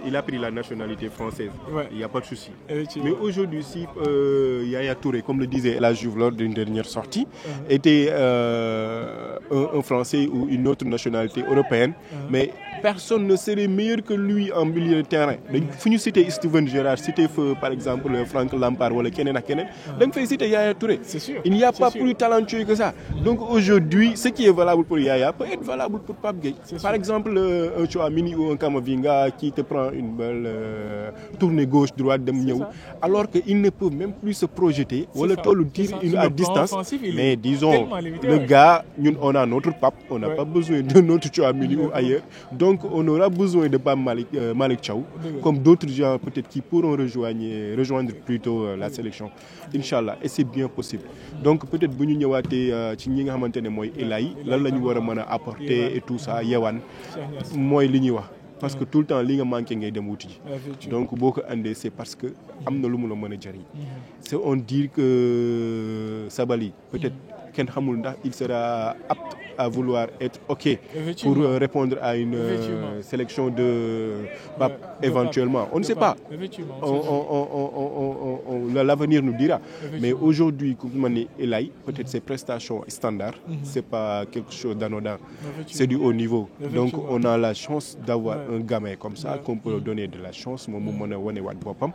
Il a pris la nationalité française. Ouais. Il n'y a pas de souci. Mais aujourd'hui, si Yaya Touré, comme le disait El Hadji Diouf lors d'une dernière sortie, était un Français ou une autre nationalité européenne, mais personne ne serait meilleur que lui en milieu de terrain. Fu ñu citer Steven Gerrard, citer par exemple Frank Lampard wala keneen ak keneen, da nga fay citer Yaya Touré. C'est sûr. Il n'y a pas plus talentueux que ça. Donc aujourd'hui, ce qui est valable pour Yaya peut être valable pour Pape Gueye. Par exemple, un Tchouaméni ou un Camavinga qui te prend une belle tournée gauche-droite dem ñëw, alors qu'ils ne peuvent même plus se projeter wala tollu tir à distance. Mais disons, le gars, ñun on a notre Pape, on n'a pas besoin de notre Tchouaméni ou ailleurs. Donc on aura besoin de Pape Malick Thiaw, comme d'autres gens peut-être qui pourront rejoindre plutôt la sélection. Inch'Allah, et c'est bien possible. Donc peut-être bu ñu ñëwaatee ci ñi nga xamante ne mooy Elay lan la ñu war a mën a apporter et tout ça Yewaan mooy li ñuy wax. Parce que tout le temps li nga manqué ngay dem wuti ji. Donc boo ko andee c'est parce que am na lu mu la mën a jëriñ. C'est on dit que Sabaly peut-être kenn xamul ndax il sera apte à vouloir être OK pour répondre à une sélection de Pape éventuellement. On ne sait pas. L'avenir nous dira. Mais aujourd'hui, comme on est Elay, peut-être ses prestations standards, c'est pas quelque chose d'anodin. C'est du haut niveau. Donc on a la chance d'avoir un gamin comme ça qu'on peut donner de la chance moom mu mën a wanewaat boppam.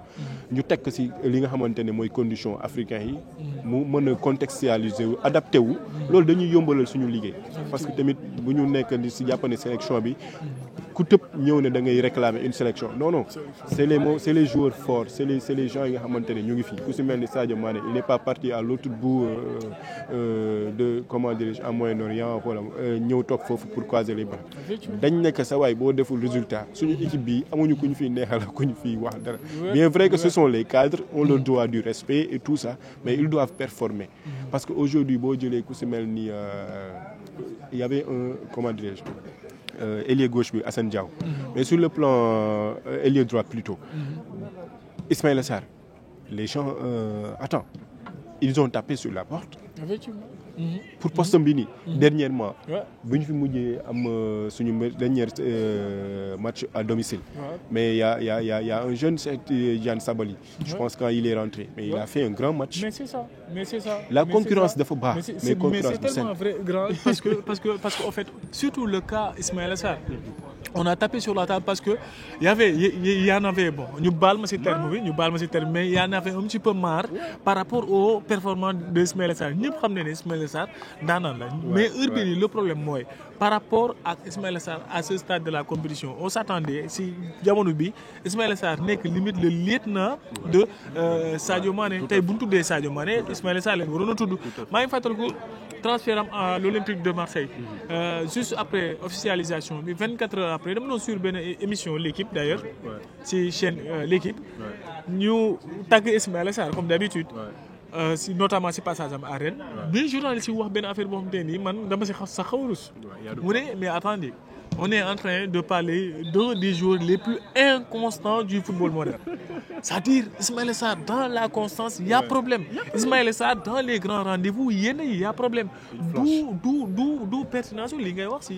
ñu teg ko ci li nga xamante ne mooy conditions africaines yi mu mën a contextualiser wu adapté wu loolu dañuy yombalal suñu liggéey. Parce que tamit bu ñu nekk di ci jàpp ne sélection bi ku tëb ñëw ne da ngay réclamer une sélection non c'est les joueurs forts c'est les gens yi nga xamante ne ñu ngi fi ku ci mel ni Sadio Mané il n'est pas parti à l'autre bout de comment dirais-je en Moyen-Orient wala ñëw toog foofu pour croiser les bras dañ nekk sa waay boo deful résultat suñu équipe bi amuñu ku ñu fiy neexal ku ñu fiy wax dara bien vrai que ce sont les cadres on leur doit du respect et tout ça mais ils doivent performer parce que aujourd'hui boo jëlee ku ci mel ni il y avait un comment dirais-je ailier gauche bi Assane Diao mais sur le plan ailier droit plutôt Ismaïla Sarr les gens attends ils ont tapé sur la porte pour poste bi nii dernièrement bu ñu fi mujjee am suñu dernier match à domicile mais il y a un jeune Tidiane Sabaly je pense quand il est rentré mais il a fait un grand match mais c'est ça la concurrence dafa baax mais concurrence c'est tellement vrai grand parce que en fait surtout le cas Ismaïla Sarr on a tapé sur la table parce que il y en avait bon ñu baal ma ci terme mais il y en avait un petit peu marre par rapport aux performances de Ismaïla Sarr ñëpp xam ne Ismaïla Sarr daanaan la mais heure bii le problème mooy par rapport ak Ismaïla Sarr à ce stade de la compétition on s'attendait si jamono bi Ismaïla Sarr nekk limite le lieutenant de Sadio Mané tey bu ñu tuddee Sadio Mané Ismaïla Sarr lañ waroon a tudd maa ngi fàttaliku transfert am à l'Olympique de Marseille juste après officialisation bi 24 heures après dama doon suivre benn émission l'équipe d'ailleurs ci chaîne l'équipe ñu tagg Ismaïla Sarr comme d'habitude notamment si passage am à Rennes mais journaliste yi wax benn affaire boo xam te nii man dama si sax xaw a rus mu ne mais attendez on est en train de parler d'un des joueurs les plus inconstants du football moderne c'est-à-dire Ismaïla Sarr dans la constance il y a problème Ismaïla Sarr dans les grands rendez-vous yéen il y a problème d'où pertinence li ngay wax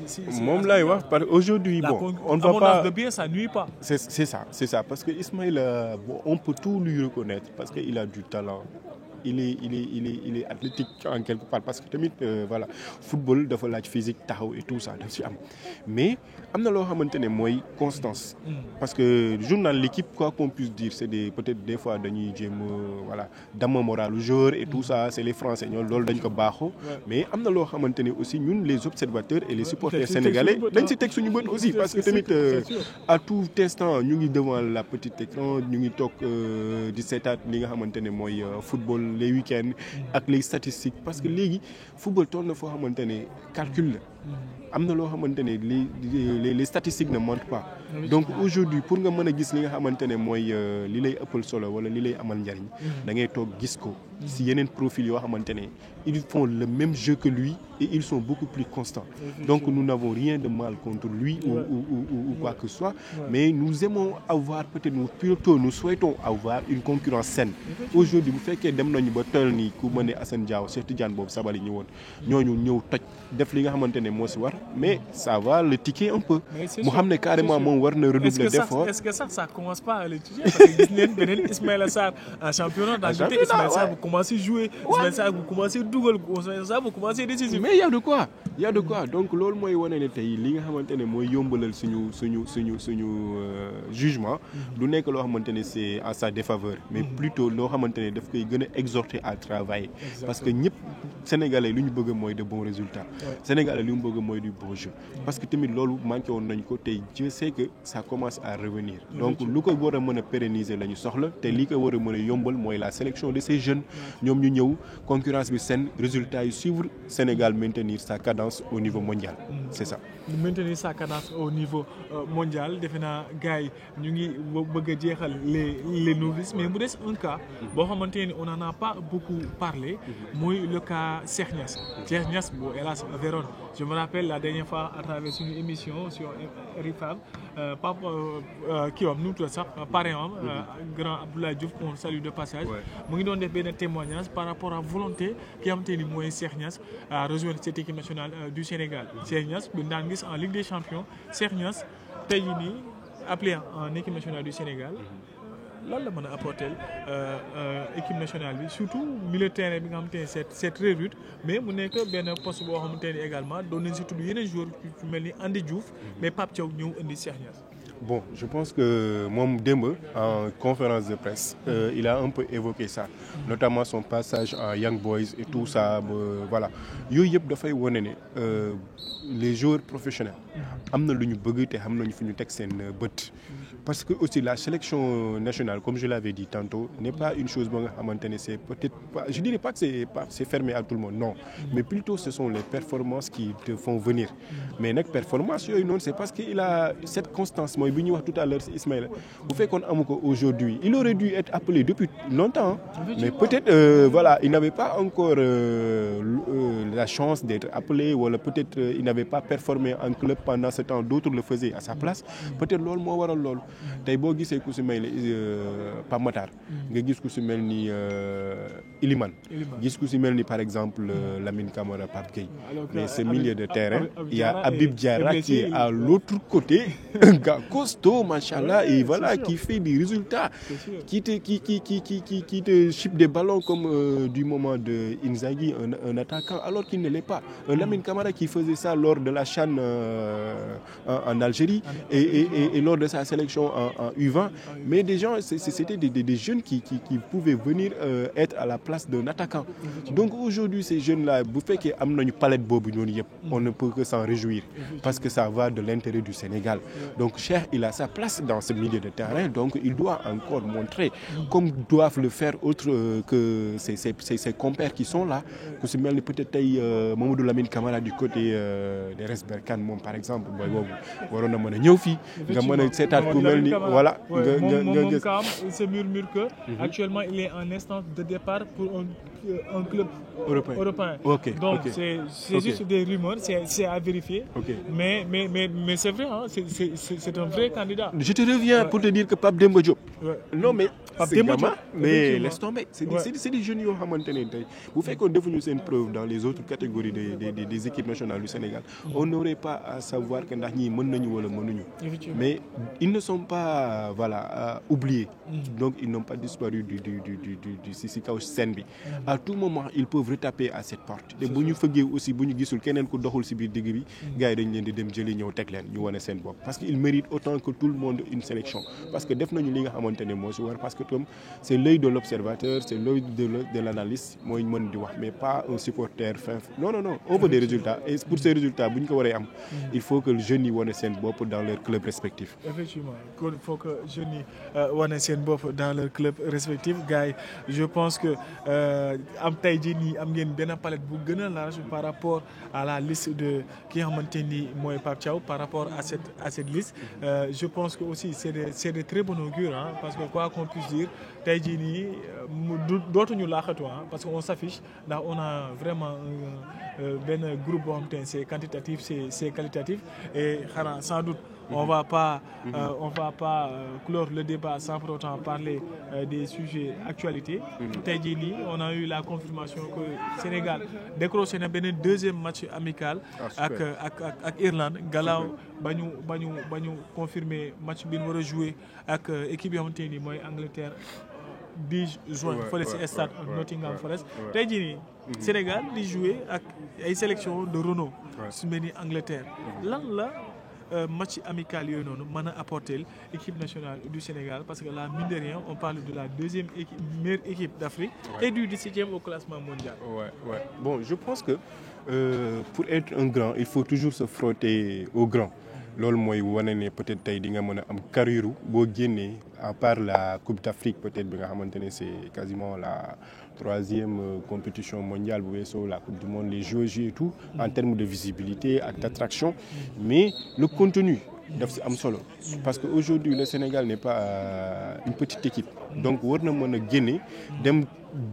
si moom laay wax parce que aujourd'hui bon on ne va pas de bien ça nuit pas c'est ça parce que Ismaïla on peut tout lui reconnaître parce que il a du talent il est athlétique en quelque part parce que tamit voilà football dafa laaj physique taxaw et tout ça daf ci am mais am na loo xamante ne mooy constance parce que journal l'équipe quoi qu'on puisse dire c'est peut-être des fois dañuy jéem voilà dama moral joueur et tout ça c'est les Français ñoom loolu dañ ko baaxoo mais am na loo xamante ne aussi ñun les observateurs et les supporters sénégalais dañ ci teg suñu bët aussi parce que tamit à tout instant ñu ngi devant la petite écran ñu ngi toog di seetaat li nga xamante ne mooy football les week-ends ak les statistiques parce que léegi football toll na foo xamante ne calcul la am na loo xamante ne les statistiques ne mentent pas donc aujourd'hui pour nga mën a gis li nga xamante ne mooy li lay ëppal solo wala li lay amal njariñ da ngay toog gis ko si yeneen profil yoo xamante ne ils font le même jeu que lui et ils sont beaucoup plus constants donc nous n'avons rien de mal contre lui ou quoi que ce soit mais nous aimons avoir peut-être nous souhaitons avoir une concurrence saine aujourd'hui bu fekkee dem nañu ba toll nii ku mën ne Assane Diao Cheikh Tidiane boobu Sabaly ñëwoon ñooñu ñëw toj def li nga xamante ne moo si war mais ça va le tiquer un peu mu xam ne carrément moom war na redoubler d'effort. Est-ce que ça commence pas à le tiquer parce que gis ngeen beneen Ismaïla Sarr en championnat d'Angleterre Ismaïla Sarr bu commencé jouer Ismaïla Sarr bu commencé dugal Ismaïla Sarr bu commencé décisif. mais y a de quoi donc loolu mooy wane ne tey li nga xamante ne mooy yombalal suñu jugement du nekk loo xamante ne c'est à sa défaveur mais plutôt loo xamante ne daf koy gën a exhorter à travailler. Parce que ñëpp Sénégalais lu ñu bëgg mooy de bons résultats. Sénégalais lu mu bëgg mooy du bon jeu. parce que tamit loolu manqué woon nañ ko tey je sais que ça commence à revenir. donc lu ko war a mën a pérenniser la ñu soxla te li ko war a mën a yombal mooy la sélection de ces jeunes ñoom ñu ñëw concurrence bi seen résultats yi suivre Sénégal maintenir sa cadence au niveau mondial. c'est ça. maintenir sa cadence au niveau mondial defe naa gars yi ñu ngi bëgg a jeexal les novices mais mu des un cas boo xamante ni on en a pas beaucoup parlé muy le cas Cheikh Niass bu Hellas Vérone. Je me rappelle la dernière fois à travers une émission sur RIFAM papa kii wam nu mu tudd sax parrain am grand Abdoulaye Diouf qu'on salue de passage mu ngi doon def benn témoignage par rapport à volonté ki xamante ni mooy Cheikh Niass à rejoindre cette équipe nationale du Sénégal. Cheikh Niass bi daan gis en Ligue des Champions Cheikh Niass tey jii nii appelé en équipe nationale du Sénégal lan la mën a apporter équipe nationale bi surtout milieu de terrain bi nga xamante ne c'est très rude mais mu nekk benn poste boo xamante ne également doon nañ si tudd yeneen joueurs yu mel ni Andy Diouf mais Pape Thiaw ñëw indi Cheikh Niass. Bon, je pense que moom démb en conférence de presse il a un peu évoqué ça notamment son passage en Young Boys et tout ça voilà yooyu yëpp dafay wane ne les joueurs professionnels am na lu ñu bëgg te xam nañu fi ñu teg seen bët parce que aussi la sélection nationale comme je l'avais dit tantôt n'est pas une chose ba nga xamante ne c'est peut-être pas je dirais pas que c'est fermé à tout le monde non mais plutôt ce sont les performances qui te font venir mais nag performance yooyu noonu c'est parce que il a cette constance mooy bi ñuy wax tout à l'heure si Ismaïla bu fekkoon amu ko aujourd'hui il aurait dû être appelé depuis longtemps mais peut-être voilà il n'avait pas encore la chance d'être appelé wala peut-être il n'avait pas performé en club pendant ce temps d'autres le faisaient à sa place peut-être loolu moo waral loolu tey boo gisee ku si mel ni Pape Matar nga gis ku si mel ni Iliman gis ku si mel ni par exemple Lamine Camara Pape Gueye mais ce milieu de terrain il y a Habib Diarra qui est à l'autre côté un gars costaud machallah et voilà qui fait des résultats qui te chip des ballons comme du moment de Inzaghi un attaquant alors qu'il ne l'est pas Lamine Camara qui faisait ça lors de la CHAN en Algérie et lors de sa sélection en U20 mais des gens c'était des jeunes qui pouvaient venir être à la place d'un attaquant donc aujourd'hui ces jeunes là bu fekkee am nañu palette boobu noonu yëpp on ne peut que s'en réjouir parce que ça va de l'intérêt du Sénégal donc Cheikh il a sa place dans ce milieu de terrain donc il doit encore montrer comme doivent le faire autres que ses compères qui sont là ku si mel ni peut-être tey Mamadou Lamine Camara du côté des RS Berkane moom par exemple booy boobu waroon na mën a ñëw fii nga mën a seetaat ku mel ni voilà nga il se murmure que actuellement il est en instance de départ pour un club européen. Okay, donc okay. c'est juste des rumeurs c'est à vérifier mais c'est vrai hein, c'est un vrai candidat. Je te reviens pour te dire que Pape Demba Diop non mais c'est gamin mais laisse tomber c'est des jeunes yoo xamante ne tey bu fekkoon defuñu seen preuve dans les autres catégories des équipes nationales du Sénégal on n'aurait pas à savoir que ndax ñii mën nañu wala mënuñu mais ils ne sont pas oubliés donc ils n'ont pas disparu du si kaw scène bi à tout moment ils peuvent retaper à cette porte te bu ñu fëggee aussi bu ñu gisul keneen ku doxul si biir digg bi gars yi dañ leen di dem jëli ñëw teg leen ñu wane seen bopp parce que ils méritent autant que tout le monde une sélection parce que def nañu li nga xamante ne moo si war parce que comme c'est l'œil de l'observateur c'est l'œil de l'analyste mooy mën di wax mais pas un supporter non on veut des résultats et pour ces résultats bu ñu ko waree am il faut que jeunes yi wane seen bopp dans leur club respectif. Effectivement il faut que jeunes yi wane seen bopp dans leur club respectif gars yi je pense que am tey jii nii am ngeen benn palette bu gën a large par rapport à la liste de ki nga xamante ni mooy Pape Thiaw par rapport à cette liste je pense que aussi c'est de très bon augure hein, parce que quoi qu'on puisse dire tey jii nii dootuñu laaxatu parce que on s'affiche ndax on a vraiment benn groupe boo xamante ne c'est quantitatif c'est qualitatif et xanaa sans doute on va pas clore le débat sans pour autant parler des sujets actualité. Tey jii nii on a eu la confirmation que Sénégal décroché na beneen deuxième match amical ak Irlande gannaaw ba ñu confirmer match bi ñu war a jouer ak équipe yoo xamante ni mooy Angleterre 10 juin fële ci stade Nottingham Forest. Tey jii nii Sénégal di jouer ak ay sélection de renom su mel ni Angleterre lan la match amical yooyu noonu mën a apporter l'équipe nationale du Sénégal parce que là mine de rien on parle de la deuxième meilleure équipe d'Afrique et du 17e au classement mondial. Bon, je pense que pour être un grand il faut toujours se frotter aux grands. loolu mooy wane ne peut-être tey di nga mën a am carrière boo génnee à part la Coupe d'Afrique peut-être bi nga xamante ne c'est quasiment la 3e compétition mondiale bu weesoo la Coupe du Monde les Jeux et tout en termes de visibilité ak d'attraction mais le contenu daf si am solo parce que aujourd'hui le Sénégal n'est pas une petite équipe donc war na mën a génne dem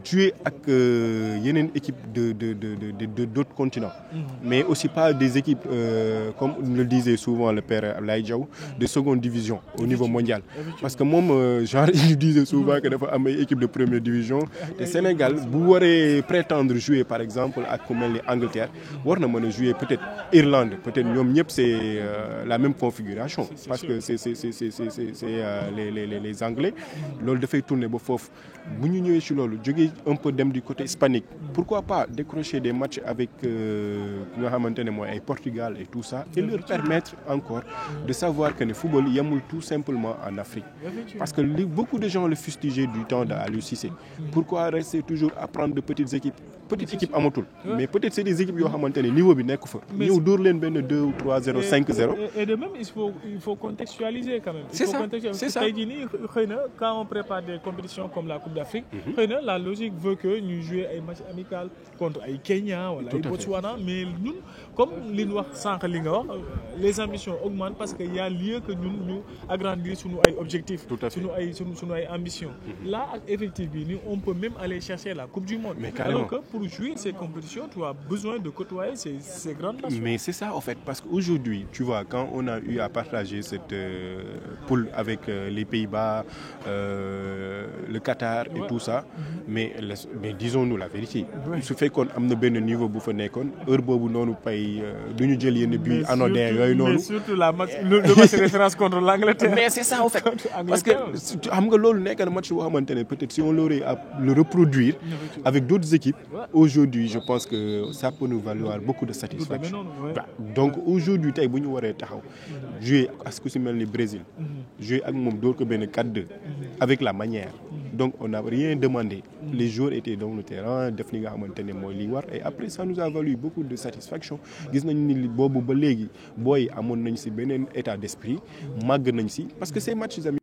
jouer ak yeneen équipe de d'autres continents mais aussi pas des équipes comme le disait souvent le père Ablaye Diaw de seconde division au niveau mondial parce que moom genre il disait souvent que dafa am ay équipe de première division te Sénégal bu waree prétendre jouer par exemple ak ku mel ni Angleterre war na mën a jouer peut-être Irlande peut-être ñoom ñëpp c'est la même configuration parce que c'est les Anglais loolu dafay tourner ba foofu bu ñu ñëwee ci loolu jógee un peu dem du côté hispanique pourquoi pas décrocher des matchs avec nga xamante ne mooy ay Portugal et tout ça et leur permettre encore de savoir que ne football yemul tout simplement en Afrique parce que beaucoup de gens le fustigeaient du temps d'Aliou Cissé pourquoi rester toujours à prendre de petites équipes amatul mais peut-être c'est des équipes yoo xamante ne niveau bi nekk fa ñëw dóor leen benn 2 ou 3-0 5-0 et de même il faut contextualiser quand même c'est ça tey jii nii xëy na quand on prépare des compétitions comme la Coupe d'Afrique xëy na la logique veut que ñu jouer ay match amical contre ay Kenya wala ay Botswana mais ñun comme li ñu wax sànq li nga wax les ambitions augmentent parce que y a lieu que ñun ñu agrandir suñu ay objectifs suñu ay ambitions là ak effectif bi ni on peut même aller chercher la Coupe du Monde alors que pour jouer ces compétitions tu as besoin de côtoyer ces grandes nations mais c'est ça en fait parce qu'aujourd'hui tu vois quand on a eu à partager cette poule avec les Pays-Bas le Qatar et tout ça mais disons-nous la vérité su fekkoon am na benn niveau bu fa nekkoon heure boobu noonu pay du ñu jël yenn but anodin yooyu noonu mais surtout le match référence contre l'Angleterre mais c'est ça en fait parce que xam nga loolu nekk na match boo xamante ne peut-être si on l'aurait à le reproduire avec d'autres équipes aujourd'hui je pense que ça peut nous valoir beaucoup de satisfaction donc aujourd'hui tey bu ñu waree taxaw jouer ak ku si mel ni Brésil jouer ak moom door ko benn 4-2 avec la manière donc on n'a rien demandé les joueurs étaient dans le terrain def li nga xamante ne mooy li war et après ça nous a valu beaucoup de satisfaction gis nañ ni boobu ba léegi booy amoon nañ si beneen état d'esprit màgg nañ si parce que ces matchs